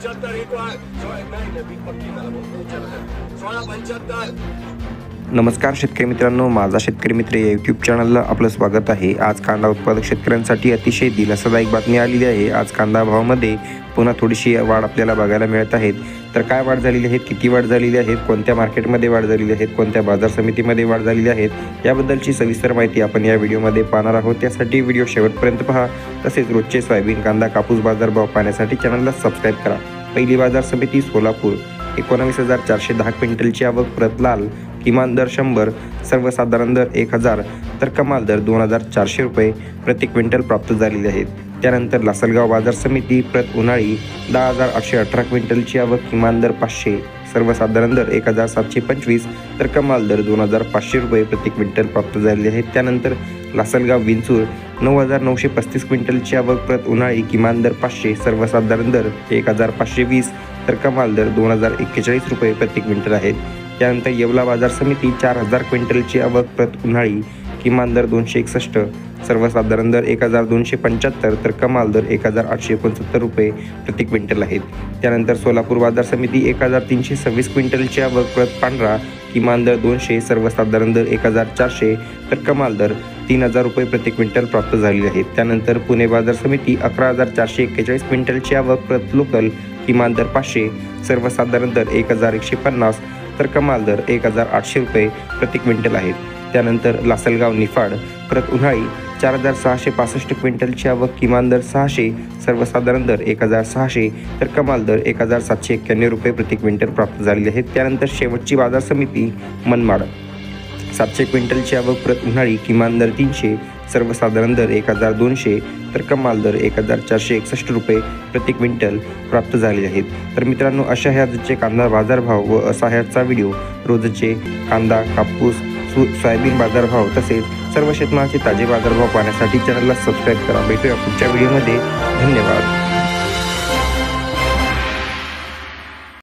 16.75 एक वार नाही मी पक्की मला विचारलं 16.75. नमस्कार शेतकरी मित्रांनो, माझा शेतकरी मित्र या यूट्यूब चॅनलला आपलं स्वागत आहे। आज कांदा उत्पादक शेतकऱ्यांसाठी अतिशय दिलासादायक बातमी आलेली आहे। आज कांदा भावामध्ये पुन्हा थोडीशी वाढ आपल्याला बघायला मिळत आहे। तर काय वाढ झालेली आहे, किती वाढ झालेली आहे, कोणत्या मार्केटमध्ये वाढ झालेली आहे, कोणत्या बाजार समितीमध्ये वाढ झालेली आहे, याबद्दलची सविस्तर माहिती आपण या व्हिडिओमध्ये पाहणार आहोत। त्यासाठी व्हिडिओ शेवटपर्यंत पहा। तसेच रोजचे सोयाबीन, कांदा, कापूस बाजारभाव पाहण्यासाठी चॅनलला सबस्क्राईब करा। पहिली बाजार समिती सोलापूर 19,410 क्विंटलची आवक, प्रत लाल किमान दर 100, सर्वसाधारण दर 1000 तर कमाल दर 2400 रुपये प्रति क्विंटल प्राप्त झालेले आहेत। त्यानंतर लासलगाव बाजार समिती प्रत उन्हाळी 10,818 क्विंटलची आवक, किमान दर 500, सर्वसाधारण दर 1725 तर कमाल दर 2500 रुपये प्रति क्विंटल प्राप्त झालेले आहेत। त्यानंतर लासलगाव विंचूर 9,935 क्विंटलची आवक, प्रत उन्हाळी किमान दर 500, सर्वसाधारण दर 1520 तर कमाल दर 2041 रुपये प्रति क्विंटल आहेत। त्यानंतर येवला बाजार समिती 4,000 क्विंटलची आवक, प्रत उन्हाळी किमान दर 261, सर्वसाधारण दर 1,275 तर कमाल दर 1,869 रुपये प्रति क्विंटल आहेत। त्यानंतर सोलापूर बाजार समिती 1,326 क्विंटलची आवक, प्रत पांढरा किमान दर 200, सर्वसाधारण दर 1,400 तर कमाल दर 3,000 रुपये प्रति क्विंटल प्राप्त झालेले आहेत। त्यानंतर पुणे बाजार समिती 11,441 क्विंटलची आवक, प्रत लोकल किमान दर 500, सर्वसाधारण दर 1,150 तर कमाल दर 1,800 रुपये प्रति क्विंटल आहेत। त्यानंतर लासलगाव निफाड प्रत उन्हाळी 4,665 क्विंटलची आवक, किमान दर 600, सर्वसाधारण दर 1,600 तर कमाल दर 1,791 रुपये प्रति क्विंटल प्राप्त झालेले आहेत। त्यानंतर शेवटची बाजार समिती मनमाड 700 क्विंटलची आवक, प्रत उन्हाळी किमान दर 300, सर्वसाधारण दर 1,200 तर कमाल दर 1,461 रुपये प्रति क्विंटल प्राप्त झालेले आहेत। तर मित्रांनो, अशा ह्या आजचे कांदा बाजारभाव व असा ह्याचा व्हिडिओ रोजचे कांदा, कापूस, सोयाबीन बाजारभाव तसेच सर्व शेतमालाचे ताजे बाजारभाव पाहण्यासाठी चॅनलला सबस्क्राईब करा। भेटूया पुढच्या व्हिडिओमध्ये। धन्यवाद।